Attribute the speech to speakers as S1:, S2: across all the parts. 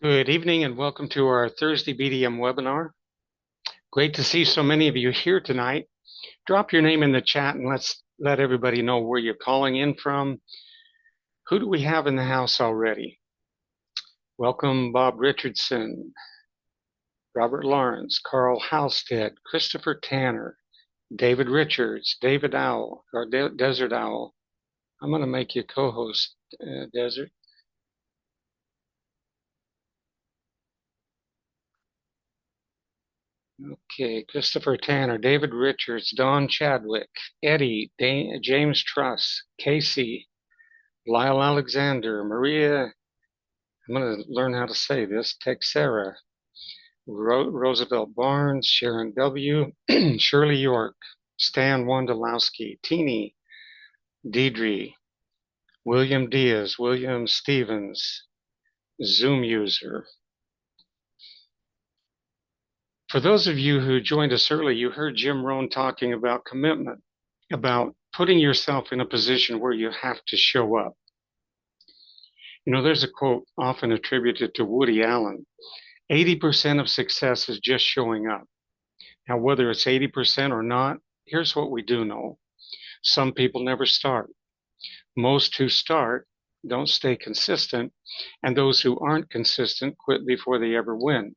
S1: Good evening and welcome to our Thursday BDM webinar. Great to see so many of you here tonight. Drop your name in the chat and let's let everybody know where you're calling in from. Who do we have in the house already? Welcome Bob Richardson, Robert Lawrence, Carl Halstead, Christopher Tanner, David Richards, David Owl, or Desert Owl. I'm going to make you co-host, Desert. Okay, Christopher Tanner, David Richards, Don Chadwick, Eddie, James Truss, Casey, Lyle Alexander, Maria, I'm going to learn how to say this, Texera, Roosevelt Barnes, Sharon W., Shirley York, Stan Wondolowski, Teeny, Deidre, William Diaz, William Stevens, Zoom user. For those of you who joined us early, you heard Jim Rohn talking about commitment, about putting yourself in a position where you have to show up. You know, there's a quote often attributed to Woody Allen. 80% of success is just showing up. Now, whether it's 80% or not, here's what we do know. Some people never start. Most who start don't stay consistent, and those who aren't consistent quit before they ever win.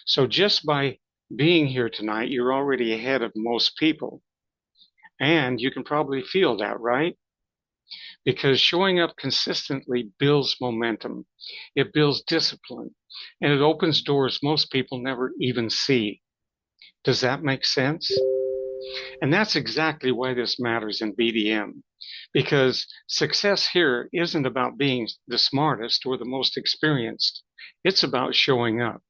S1: So just by being here tonight, you're already ahead of most people. And you can probably feel that, right? Because showing up consistently builds momentum. It builds discipline. And it opens doors most people never even see. Does that make sense? And that's exactly why this matters in BDM. Because success here isn't about being the smartest or the most experienced. It's about showing up.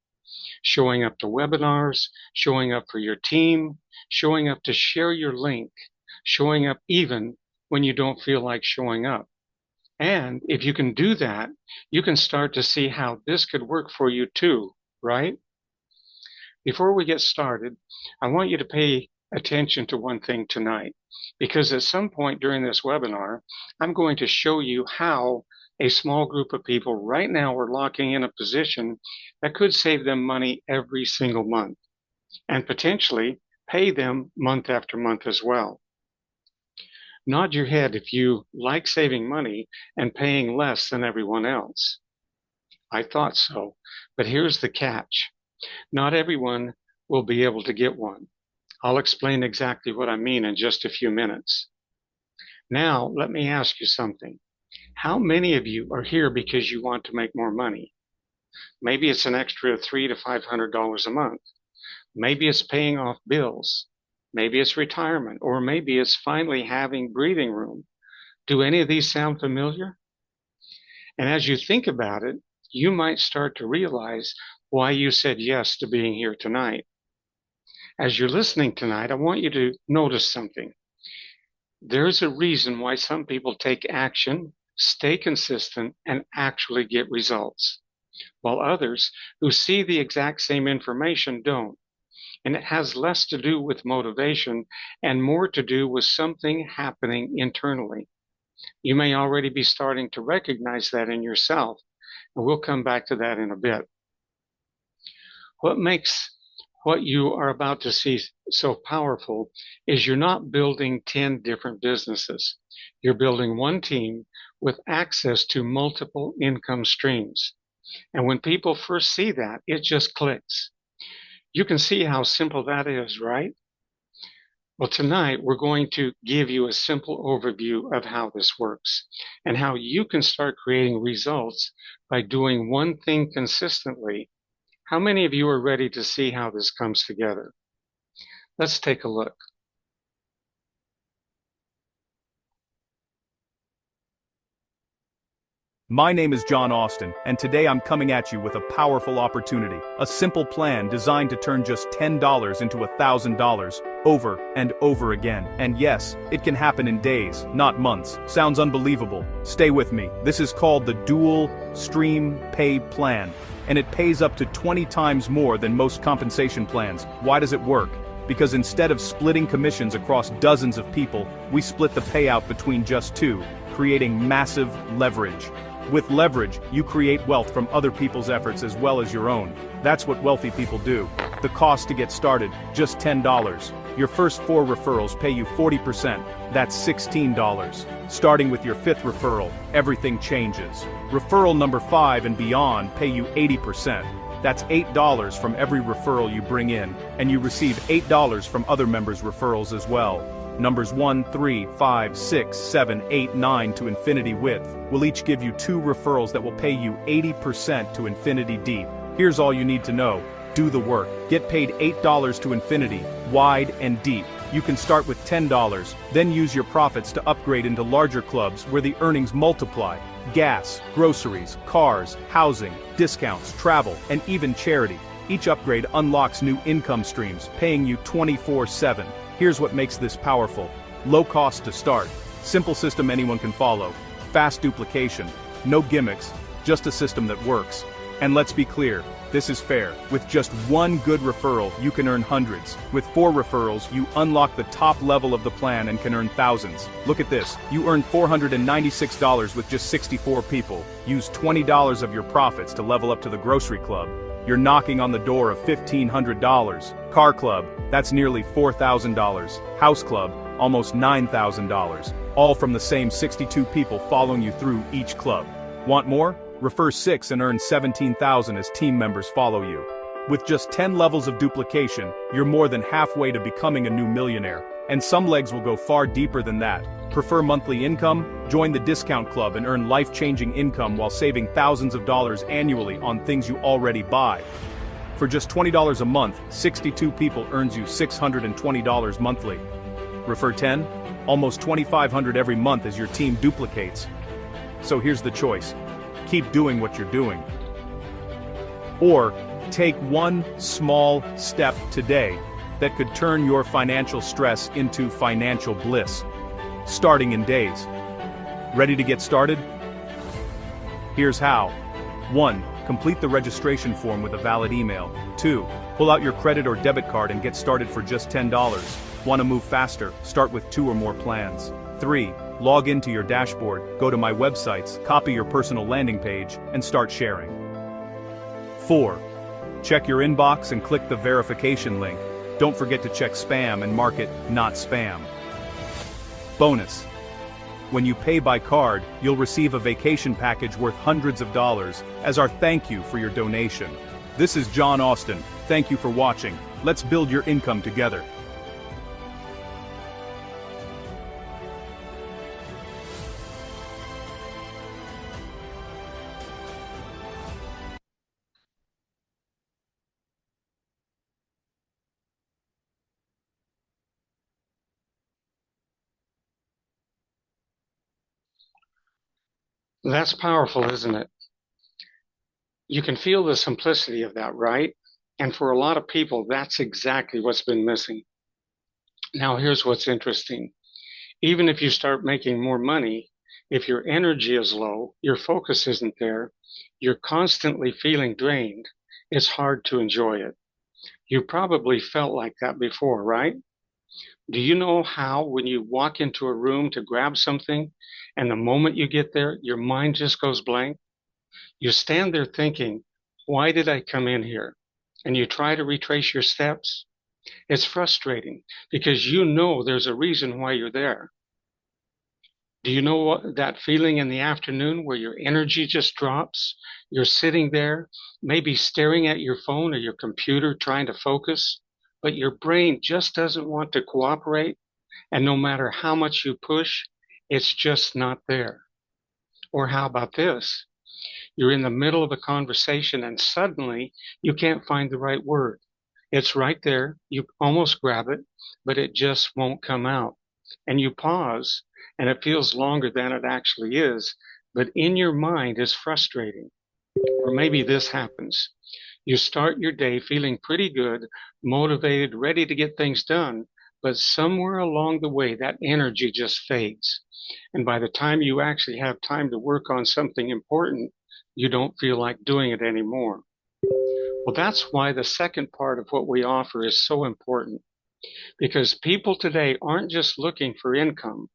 S1: Showing up to webinars, showing up for your team, showing up to share your link, showing up even when you don't feel like showing up. And if you can do that, you can start to see how this could work for you too, right? Before we get started, I want you to pay attention to one thing tonight, because at some point during this webinar, I'm going to show you how a small group of people right now are locking in a position that could save them money every single month and potentially pay them month after month as well. Nod your head if you like saving money and paying less than everyone else. I thought so, but here's the catch. Not everyone will be able to get one. I'll explain exactly what I mean in just a few minutes. Now, let me ask you something. How many of you are here because you want to make more money? Maybe it's an extra $300 to $500 a month. Maybe it's paying off bills. Maybe it's retirement, or maybe it's finally having breathing room. Do any of these sound familiar? And as you think about it, you might start to realize why you said yes to being here tonight. As you're listening tonight, I want you to notice something. There's a reason why some people take action, stay consistent, and actually get results, while others who see the exact same information don't. And it has less to do with motivation and more to do with something happening internally. You may already be starting to recognize that in yourself, and we'll come back to that in a bit. What makes what you are about to see so powerful is you're not building 10 different businesses. You're building one team with access to multiple income streams. And when people first see that, it just clicks. You can see how simple that is, right? Well, tonight we're going to give you a simple overview of how this works and how you can start creating results by doing one thing consistently. How many of you are ready to see how this comes together? Let's take a look.
S2: My name is John Austin, and today I'm coming at you with a powerful opportunity, a simple plan designed to turn just $10 into $1,000 over and over again. And yes, it can happen in days, not months. Sounds unbelievable? Stay with me. This is called the Dual Stream Pay Plan, and it pays up to 20 times more than most compensation plans. Why does it work? Because instead of splitting commissions across dozens of people, we split the payout between just two, creating massive leverage. With leverage, you create wealth from other people's efforts as well as your own. That's what wealthy people do. The cost to get started, just $10. Your first 4 referrals pay you 40%, that's $16. Starting with your 5th referral, everything changes. Referral number 5 and beyond pay you 80%. That's $8 from every referral you bring in, and you receive $8 from other members' referrals as well. Numbers 1, 3, 5, 6, 7, 8, 9 to infinity width will each give you 2 referrals that will pay you 80% to infinity deep. Here's all you need to know. Do the work. Get paid $8 to infinity, wide and deep. You can start with $10, then use your profits to upgrade into larger clubs where the earnings multiply. Gas, groceries, cars, housing, discounts, travel, and even charity. Each upgrade unlocks new income streams, paying you 24/7. Here's what makes this powerful. Low cost to start. Simple system anyone can follow. Fast duplication. No gimmicks, just a system that works. And let's be clear, this is fair. With just 1 good referral, you can earn hundreds. With 4 referrals, you unlock the top level of the plan and can earn thousands. Look at this. You earn $496 with just 64 people. Use $20 of your profits to level up to the grocery club. You're knocking on the door of $1,500. Car club, that's nearly $4,000. House club, almost $9,000. All from the same 62 people following you through each club. Want more? Refer 6 and earn $17,000 as team members follow you. With just 10 levels of duplication, you're more than halfway to becoming a new millionaire. And some legs will go far deeper than that. Prefer monthly income? Join the discount club and earn life-changing income while saving thousands of dollars annually on things you already buy. For just $20 a month, 62 people earns you $620 monthly. Refer 10? Almost $2,500 every month as your team duplicates. So here's the choice. Keep doing what you're doing. Or take one small step today that could turn your financial stress into financial bliss, starting in days. Ready to get started? Here's how. 1. Complete the registration form with a valid email. 2. Pull out your credit or debit card and get started for just $10. Want to move faster? Start with 2 or more plans. 3. Log into your dashboard, go to my websites, copy your personal landing page, and start sharing. 4. Check your inbox and click the verification link. Don't forget to check spam and mark it not spam. Bonus. When you pay by card, you'll receive a vacation package worth hundreds of dollars as our thank you for your donation. This is John Austin. Thank you for watching. Let's build your income together.
S1: That's powerful, isn't it? You can feel the simplicity of that, right? And for a lot of people, that's exactly what's been missing. Now, here's what's interesting. Even if you start making more money, if your energy is low, your focus isn't there, you're constantly feeling drained, it's hard to enjoy it. You probably felt like that before, right? Do you know how when you walk into a room to grab something and the moment you get there, your mind just goes blank? You stand there thinking, why did I come in here? And you try to retrace your steps. It's frustrating because you know there's a reason why you're there. Do you know that feeling in the afternoon where your energy just drops? You're sitting there, maybe staring at your phone or your computer trying to focus, but your brain just doesn't want to cooperate. And no matter how much you push, it's just not there. Or how about this? You're in the middle of a conversation and suddenly you can't find the right word. It's right there. You almost grab it, but it just won't come out. And you pause and it feels longer than it actually is, but in your mind is frustrating. Or maybe this happens. You start your day feeling pretty good, motivated, ready to get things done, but somewhere along the way that energy just fades. And by the time you actually have time to work on something important, you don't feel like doing it anymore. Well, that's why the second part of what we offer is so important. Because people today aren't just looking for income,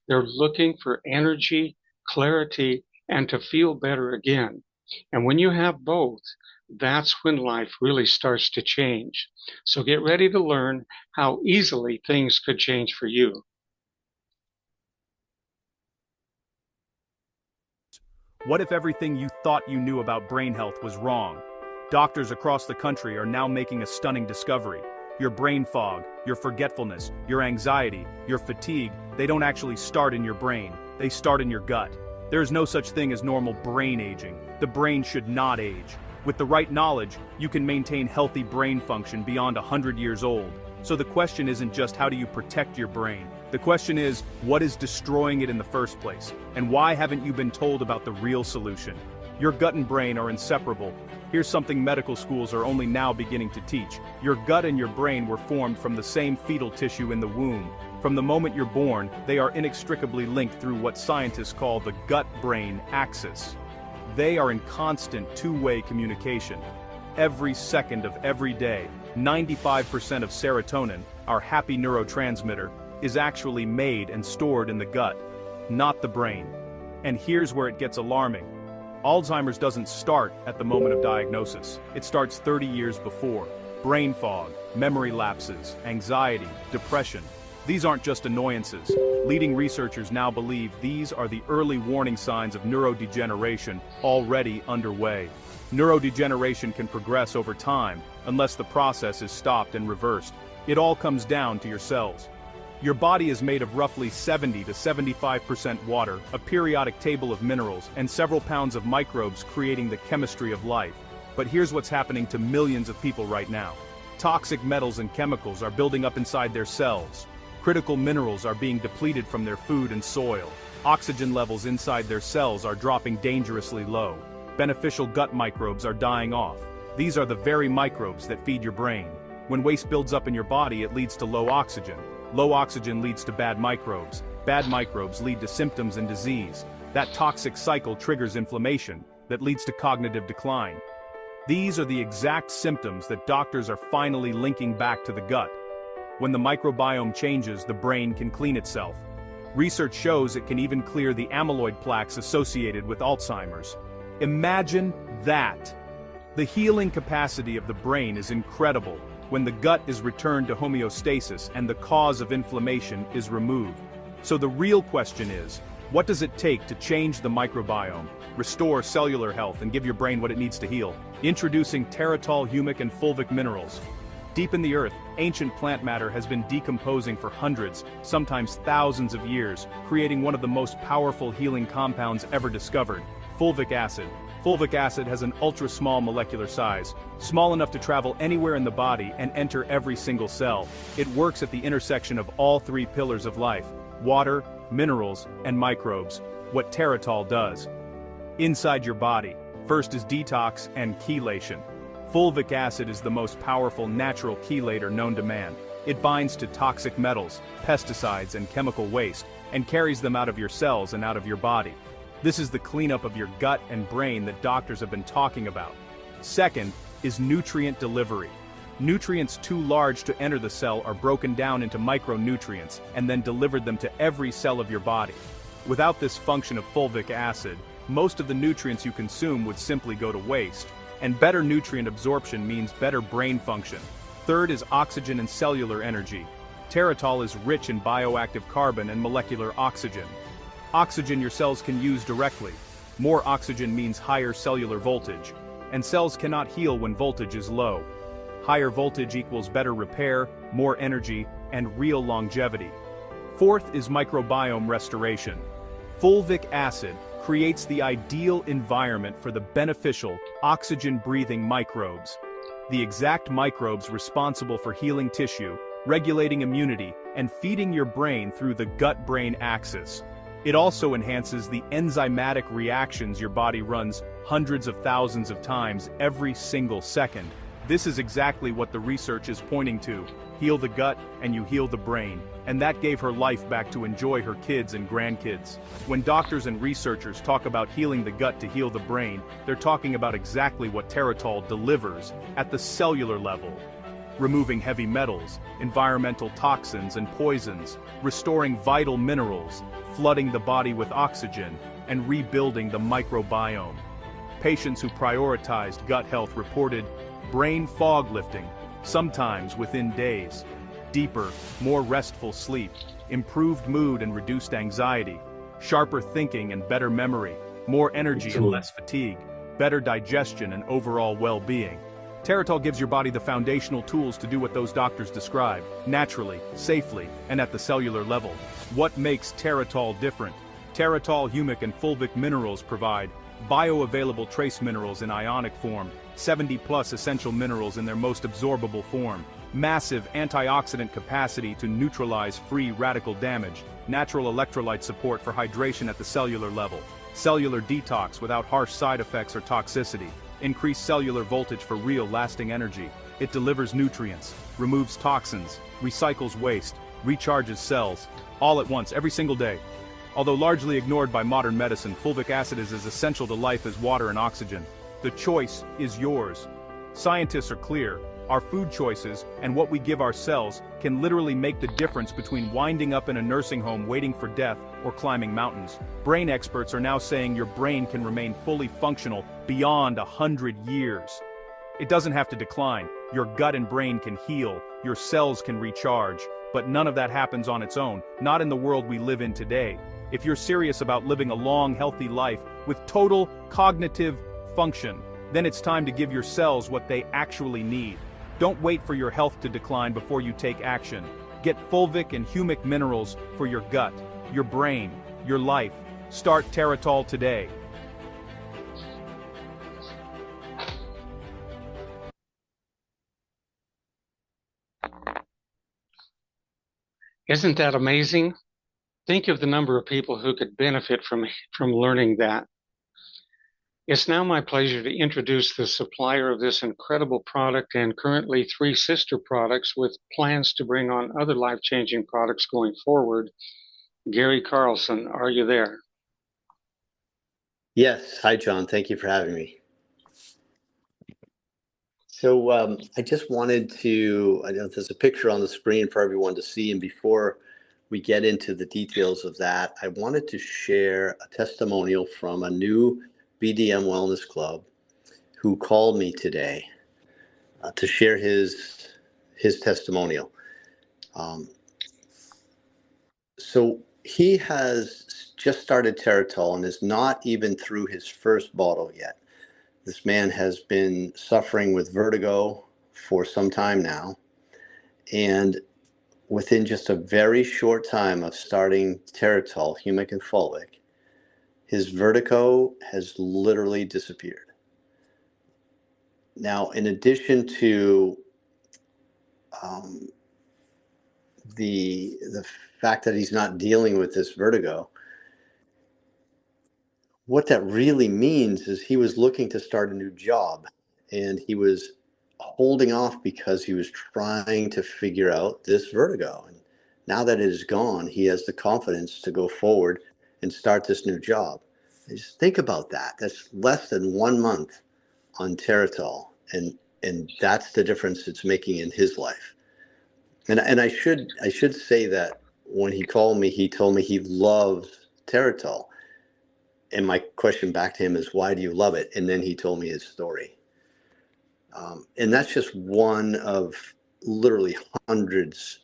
S1: they're looking for energy, clarity, and to feel better again. And when you have both, that's when life really starts to change. So get ready to learn how easily things could change for you.
S2: What if everything you thought you knew about brain health was wrong? Doctors across the country are now making a stunning discovery. Your brain fog, your forgetfulness, your anxiety, your fatigue, they don't actually start in your brain, they start in your gut. There is no such thing as normal brain aging. The brain should not age. With the right knowledge, you can maintain healthy brain function beyond 100 years old. So the question isn't just how do you protect your brain? The question is, what is destroying it in the first place? And why haven't you been told about the real solution? Your gut and brain are inseparable. Here's something medical schools are only now beginning to teach. Your gut and your brain were formed from the same fetal tissue in the womb. From the moment you're born, they are inextricably linked through what scientists call the gut-brain axis. They are in constant two-way communication. Every second of every day, 95% of serotonin, our happy neurotransmitter, is actually made and stored in the gut, not the brain. And here's where it gets alarming. Alzheimer's doesn't start at the moment of diagnosis. It starts 30 years before. Brain fog, memory lapses, anxiety, depression. These aren't just annoyances. Leading researchers now believe these are the early warning signs of neurodegeneration already underway. Neurodegeneration can progress over time unless the process is stopped and reversed. It all comes down to your cells. Your body is made of roughly 70 to 75% water, a periodic table of minerals, and several pounds of microbes creating the chemistry of life. But here's what's happening to millions of people right now. Toxic metals and chemicals are building up inside their cells. Critical minerals are being depleted from their food and soil. Oxygen levels inside their cells are dropping dangerously low. Beneficial gut microbes are dying off. These are the very microbes that feed your brain. When waste builds up in your body, it leads to low oxygen. Low oxygen leads to bad microbes. Bad microbes lead to symptoms and disease. That toxic cycle triggers inflammation that leads to cognitive decline. These are the exact symptoms that doctors are finally linking back to the gut. When the microbiome changes, the brain can clean itself. Research shows it can even clear the amyloid plaques associated with Alzheimer's. Imagine that! The healing capacity of the brain is incredible when the gut is returned to homeostasis and the cause of inflammation is removed. So the real question is, what does it take to change the microbiome, restore cellular health, and give your brain what it needs to heal? Introducing Teratol humic and fulvic minerals. Deep in the earth, ancient plant matter has been decomposing for hundreds, sometimes thousands of years, creating one of the most powerful healing compounds ever discovered, fulvic acid. Fulvic acid has an ultra-small molecular size, small enough to travel anywhere in the body and enter every single cell. It works at the intersection of all three pillars of life: water, minerals, and microbes. What Teratol does. Inside your body, first is detox and chelation. Fulvic acid is the most powerful natural chelator known to man. It binds to toxic metals, pesticides, and chemical waste, and carries them out of your cells and out of your body. This is the cleanup of your gut and brain that doctors have been talking about. Second is nutrient delivery. Nutrients too large to enter the cell are broken down into micronutrients and then delivered them to every cell of your body. Without this function of fulvic acid, most of the nutrients you consume would simply go to waste. And better nutrient absorption means better brain function. Third is oxygen and cellular energy. Teratol is rich in bioactive carbon and molecular oxygen. Oxygen your cells can use directly. More oxygen means higher cellular voltage. And cells cannot heal when voltage is low. Higher voltage equals better repair, more energy, and real longevity. Fourth is microbiome restoration. Fulvic acid creates the ideal environment for the beneficial, oxygen-breathing microbes. The exact microbes responsible for healing tissue, regulating immunity, and feeding your brain through the gut-brain axis. It also enhances the enzymatic reactions your body runs hundreds of thousands of times every single second. This is exactly what the research is pointing to. Heal the gut, and you heal the brain. And that gave her life back to enjoy her kids and grandkids. When doctors and researchers talk about healing the gut to heal the brain, they're talking about exactly what Teratol delivers at the cellular level. Removing heavy metals, environmental toxins and poisons, restoring vital minerals, flooding the body with oxygen, and rebuilding the microbiome. Patients who prioritized gut health reported brain fog lifting, sometimes within days, deeper, more restful sleep, improved mood and reduced anxiety, sharper thinking and better memory, more energy and less fatigue, better digestion and overall well-being. Teratol gives your body the foundational tools to do what those doctors describe, naturally, safely, and at the cellular level. What makes Teratol different? Teratol, humic, and fulvic minerals provide bioavailable trace minerals in ionic form, 70+ essential minerals in their most absorbable form, massive antioxidant capacity to neutralize free radical damage, natural electrolyte support for hydration at the cellular level, cellular detox without harsh side effects or toxicity, increased cellular voltage for real lasting energy. It delivers nutrients, removes toxins, recycles waste, recharges cells, all at once, every single day. Although largely ignored by modern medicine, fulvic acid is as essential to life as water and oxygen. The choice is yours. Scientists are clear. Our food choices and what we give ourselves can literally make the difference between winding up in a nursing home waiting for death or climbing mountains. Brain experts are now saying your brain can remain fully functional beyond 100 years. It doesn't have to decline. Your gut and brain can heal, your cells can recharge, but none of that happens on its own, not in the world we live in today. If you're serious about living a long, healthy life with total cognitive function, then it's time to give your cells what they actually need. Don't wait for your health to decline before you take action. Get fulvic and humic minerals for your gut, your brain, your life. Start Teratol today.
S1: Isn't that amazing? Think of the number of people who could benefit from learning that. It's now my pleasure to introduce the supplier of this incredible product and currently 3 sister products with plans to bring on other life-changing products going forward. Gary Carlson, are you there?
S3: Yes. Hi, John. Thank you for having me. So I just wanted to, I know there's a picture on the screen for everyone to see, and before we get into the details of that, I wanted to share a testimonial from a new BDM Wellness Club who called me today to share his testimonial. So he has just started Teratol and is not even through his first bottle yet. This man has been suffering with vertigo for some time now, and within just a very short time of starting Teratol, humic and fulvic, his vertigo has literally disappeared. Now, in addition to the fact that he's not dealing with this vertigo, what that really means is he was looking to start a new job, and he was holding off because he was trying to figure out this vertigo. And now that it is gone, he has the confidence to go forward and start this new job. Just think about that. That's less than 1 month on Teratol, and that's the difference it's making in his life. And I should say that when he called me, he told me he loves Teratol. And my question back to him is, why do you love it? And then he told me his story. And that's just one of literally hundreds,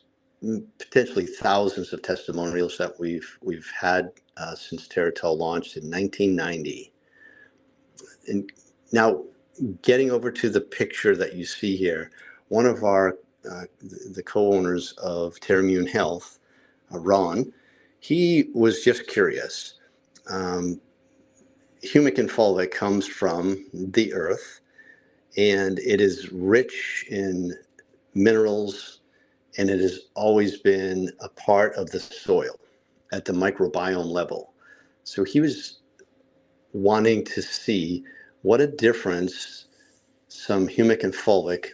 S3: potentially thousands of testimonials that we've had since Teratol launched in 1990. And now, getting over to the picture that you see here, one of our the co-owners of Terramune Health, Ron, he was just curious. Humic and fulvic comes from the earth, and it is rich in minerals, and it has always been a part of the soil at the microbiome level. So he was wanting to see what a difference some humic and fulvic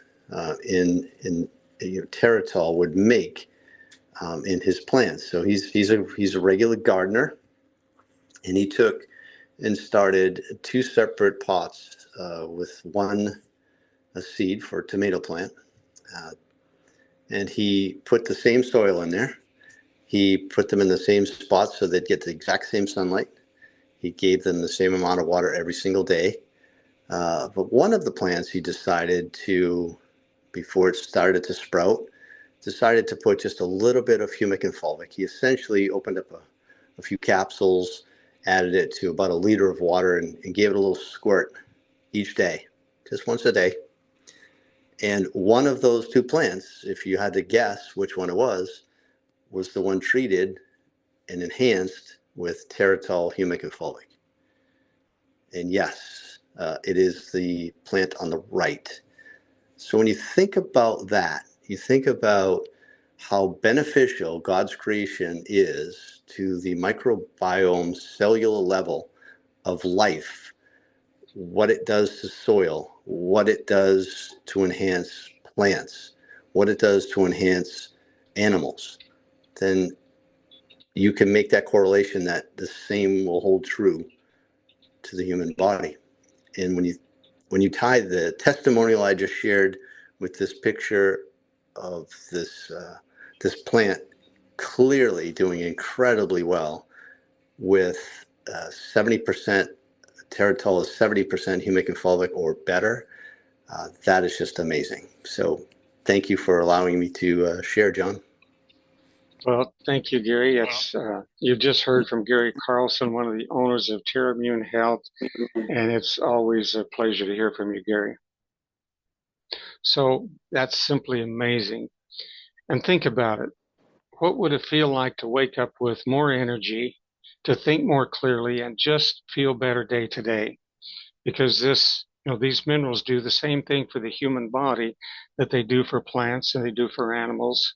S3: in Teratol would make in his plants. So he's a regular gardener, and he took and started 2 separate pots with a seed for a tomato plant. And he put the same soil in there. He put them in the same spots so they'd get the exact same sunlight. He gave them the same amount of water every single day. But one of the plants he decided to, before it started to sprout, decided to put just a little bit of humic and fulvic. He essentially opened up a few capsules, added it to about a liter of water, and gave it a little squirt each day, just once a day. And one of those two plants, if you had to guess which one it was the one treated and enhanced with Teratol, humic, and fulvic. And yes, it is the plant on the right. So when you think about that, you think about how beneficial God's creation is to the microbiome cellular level of life, what it does to soil, what it does to enhance plants, what it does to enhance animals, then you can make that correlation that the same will hold true to the human body. And when you tie the testimonial I just shared with this picture of this plant clearly doing incredibly well with 70% Teratol is 70% humic and fulvic or better, that is just amazing. So thank you for allowing me to share, John.
S1: Well, thank you, Gary. It's you've just heard from Gary Carlson, one of the owners of TerraMune Health, and it's always a pleasure to hear from you, Gary. So that's simply amazing. And think about it. What would it feel like to wake up with more energy, to think more clearly, and just feel better day to day? Because these minerals do the same thing for the human body that they do for plants and they do for animals.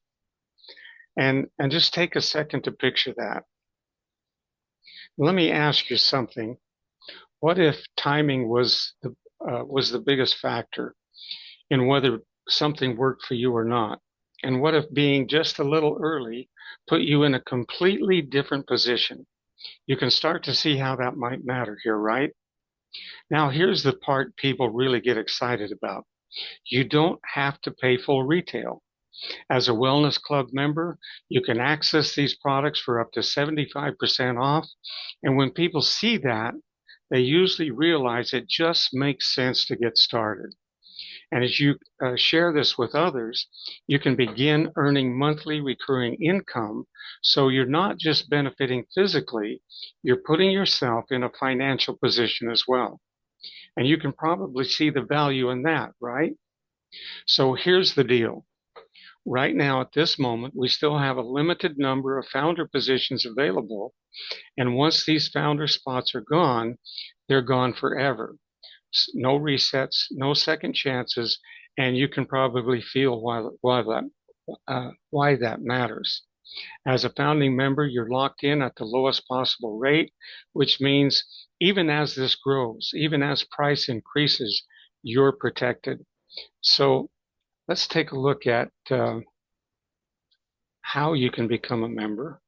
S1: And just take a second to picture that. Let me ask you something. What if timing was the biggest factor in whether something worked for you or not? And what if being just a little early put you in a completely different position? You can start to see how that might matter here, right? Now, here's the part people really get excited about. You don't have to pay full retail. As a Wellness Club member, you can access these products for up to 75% off. And when people see that, they usually realize it just makes sense to get started. And as you share this with others, you can begin earning monthly recurring income. So you're not just benefiting physically, you're putting yourself in a financial position as well. And you can probably see the value in that, right? So here's the deal. Right now, at this moment, we still have a limited number of founder positions available. And once these founder spots are gone, they're gone forever. No resets, no second chances, and you can probably feel why that matters. As a founding member, you're locked in at the lowest possible rate, which means even as this grows, even as price increases, you're protected. So let's take a look at how you can become a member.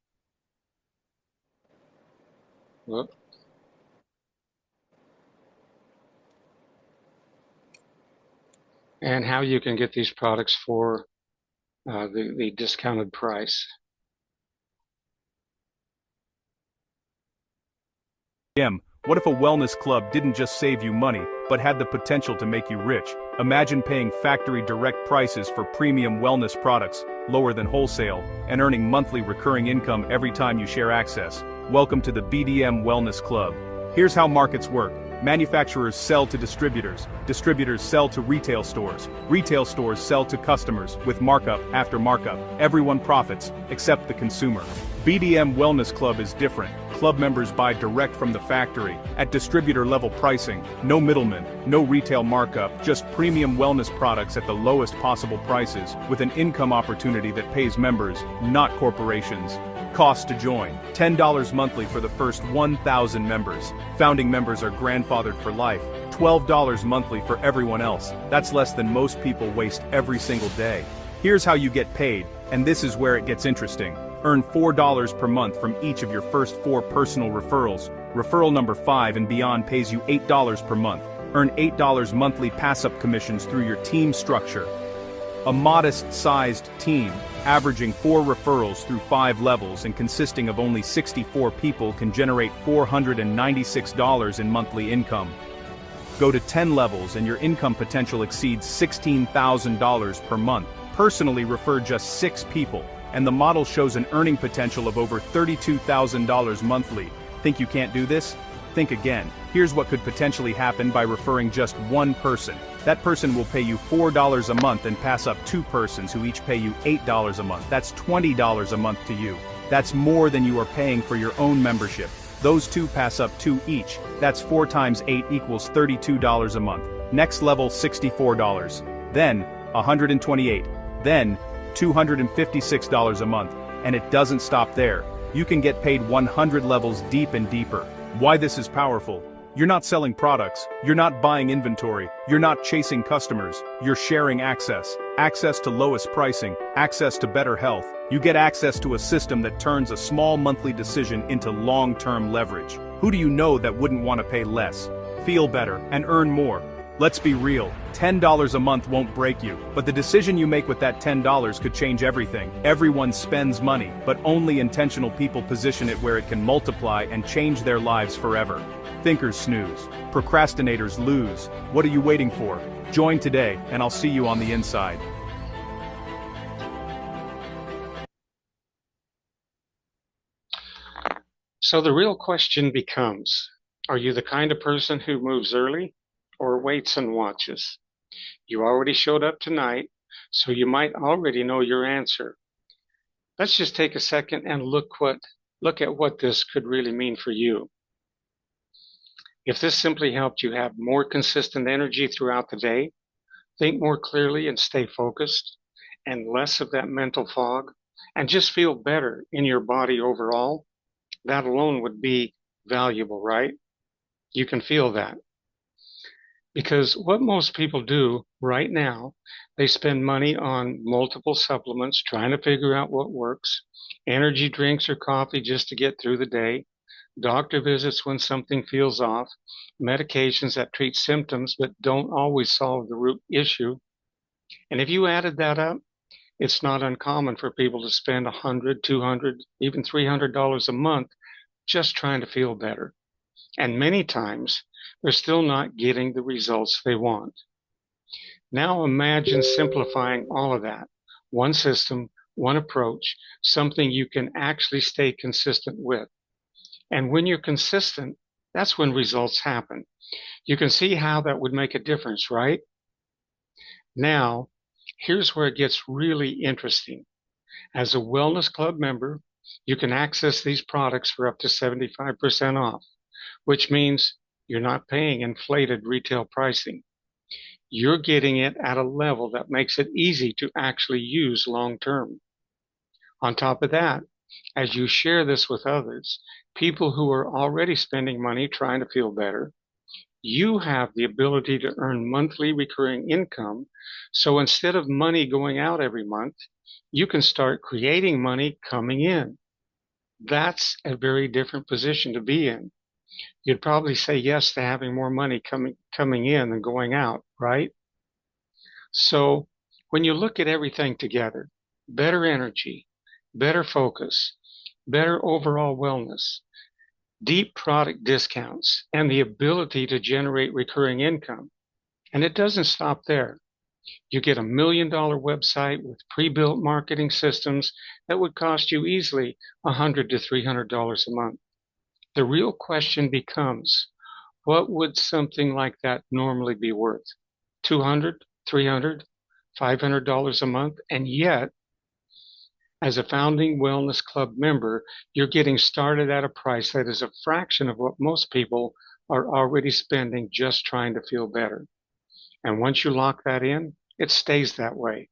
S1: Look. And how you can get these products for the discounted price.
S2: What if a wellness club didn't just save you money, but had the potential to make you rich? Imagine paying factory direct prices for premium wellness products, lower than wholesale, and earning monthly recurring income every time you share access. Welcome to the BDM Wellness Club. Here's how markets work. Manufacturers sell to distributors. Distributors sell to retail stores. Retail stores sell to customers with markup after markup. Everyone profits, except the consumer. BDM Wellness Club is different. Club members buy direct from the factory, at distributor level pricing, no middlemen, no retail markup, just premium wellness products at the lowest possible prices, with an income opportunity that pays members, not corporations. Cost to join, $10 monthly for the first 1,000 members. Founding members are grandfathered for life, $12 monthly for everyone else. That's less than most people waste every single day. Here's how you get paid, and this is where it gets interesting. Earn $4 per month from each of your first 4 personal referrals. Referral number 5 and beyond pays you $8 per month. Earn $8 monthly pass-up commissions through your team structure. A modest-sized team, averaging 4 referrals through 5 levels and consisting of only 64 people, can generate $496 in monthly income. Go to 10 levels and your income potential exceeds $16,000 per month. Personally refer just 6 people, and the model shows an earning potential of over $32,000 monthly. Think you can't do this? Think again. Here's what could potentially happen by referring just 1 person. That person will pay you $4 a month and pass up 2 persons who each pay you $8 a month. That's $20 a month to you. That's more than you are paying for your own membership. Those 2 pass up 2 each. That's 4 times 8 equals $32 a month. Next level, $64. Then, $128. Then, $256 a month. And it doesn't stop there. You can get paid 100 levels deep and deeper. Why this is powerful? You're not selling products, you're not buying inventory, you're not chasing customers, you're sharing access. Access to lowest pricing, access to better health. You get access to a system that turns a small monthly decision into long-term leverage. Who do you know that wouldn't want to pay less, feel better, and earn more? Let's be real, $10 a month won't break you, but the decision you make with that $10 could change everything. Everyone spends money, but only intentional people position it where it can multiply and change their lives forever. Thinkers snooze. Procrastinators lose. What are you waiting for? Join today, and I'll see you on the inside.
S1: So the real question becomes, are you the kind of person who moves early or waits and watches? You already showed up tonight, so you might already know your answer. Let's just take a second and look at what this could really mean for you. If this simply helped you have more consistent energy throughout the day, think more clearly and stay focused, and less of that mental fog, and just feel better in your body overall, that alone would be valuable, right? You can feel that. Because what most people do right now, they spend money on multiple supplements, trying to figure out what works, energy drinks or coffee just to get through the day, doctor visits when something feels off, medications that treat symptoms but don't always solve the root issue. And if you added that up, it's not uncommon for people to spend $100, $200, even $300 a month just trying to feel better. And many times, they're still not getting the results they want. Now imagine simplifying all of that. One system, one approach, something you can actually stay consistent with. And when you're consistent, that's when results happen. You can see how that would make a difference, right? Now, here's where it gets really interesting. As a Wellness Club member, you can access these products for up to 75% off, which means you're not paying inflated retail pricing. You're getting it at a level that makes it easy to actually use long term. On top of that, as you share this with others, people who are already spending money trying to feel better, you have the ability to earn monthly recurring income. So instead of money going out every month, you can start creating money coming in. That's a very different position to be in. You'd probably say yes to having more money coming in than going out, right? So when you look at everything together, better energy, better focus, better overall wellness, deep product discounts, and the ability to generate recurring income. And it doesn't stop there. You get $1 million website with pre-built marketing systems that would cost you easily $100 to $300 a month. The real question becomes, what would something like that normally be worth? $200, $300, $500 a month? And yet, as a founding Wellness Club member, you're getting started at a price that is a fraction of what most people are already spending just trying to feel better. And once you lock that in, it stays that way.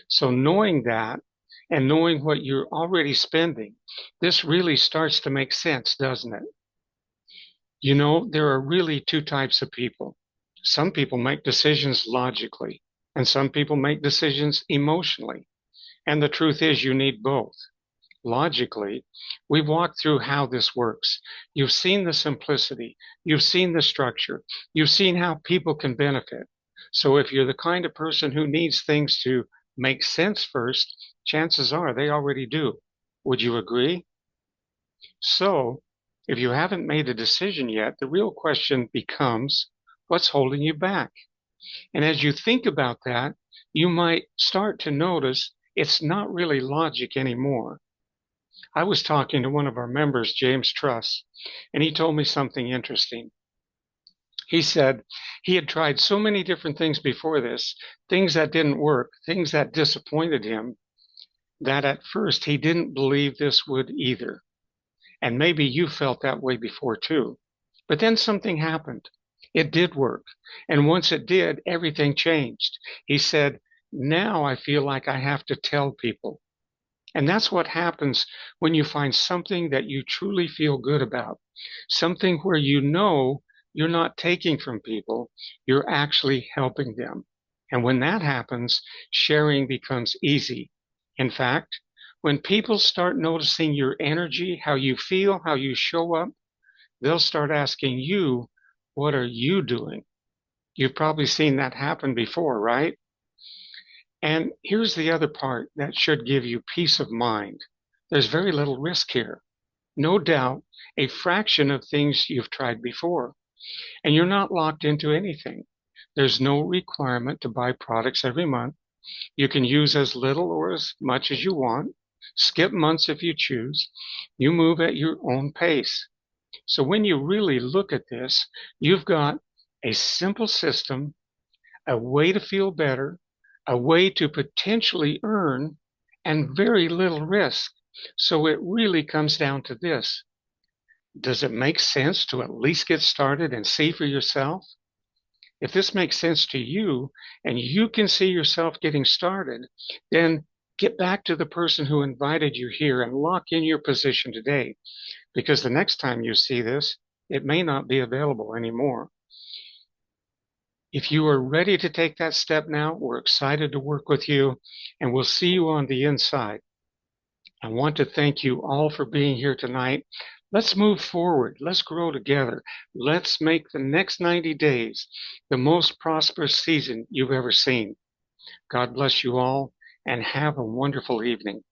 S1: So knowing that and knowing what you're already spending, this really starts to make sense, doesn't it? You know, there are really 2 types of people. Some people make decisions logically, and some people make decisions emotionally. And the truth is you need both. Logically, we've walked through how this works. You've seen the simplicity. You've seen the structure. You've seen how people can benefit. So if you're the kind of person who needs things to make sense first, chances are they already do. Would you agree? So, if you haven't made a decision yet, the real question becomes, what's holding you back? And as you think about that, you might start to notice it's not really logic anymore. I was talking to one of our members, James Truss, and he told me something interesting. He said he had tried so many different things before this, things that didn't work, things that disappointed him, that at first he didn't believe this would either. And maybe you felt that way before too. But then something happened. It did work. And once it did, everything changed. He said, now I feel like I have to tell people. And that's what happens when you find something that you truly feel good about, something where you know you're not taking from people, you're actually helping them. And when that happens, sharing becomes easy. In fact, when people start noticing your energy, how you feel, how you show up, they'll start asking you, what are you doing? You've probably seen that happen before, right? And here's the other part that should give you peace of mind. There's very little risk here. No doubt, a fraction of things you've tried before, and you're not locked into anything. There's no requirement to buy products every month. You can use as little or as much as you want. Skip months if you choose. You move at your own pace. So when you really look at this, you've got a simple system, a way to feel better, a way to potentially earn, and very little risk. So it really comes down to this. Does it make sense to at least get started and see for yourself? If this makes sense to you and you can see yourself getting started, then get back to the person who invited you here and lock in your position today, because the next time you see this, it may not be available anymore. If you are ready to take that step now, we're excited to work with you, and we'll see you on the inside. I want to thank you all for being here tonight. Let's move forward. Let's grow together. Let's make the next 90 days the most prosperous season you've ever seen. God bless you all, and have a wonderful evening.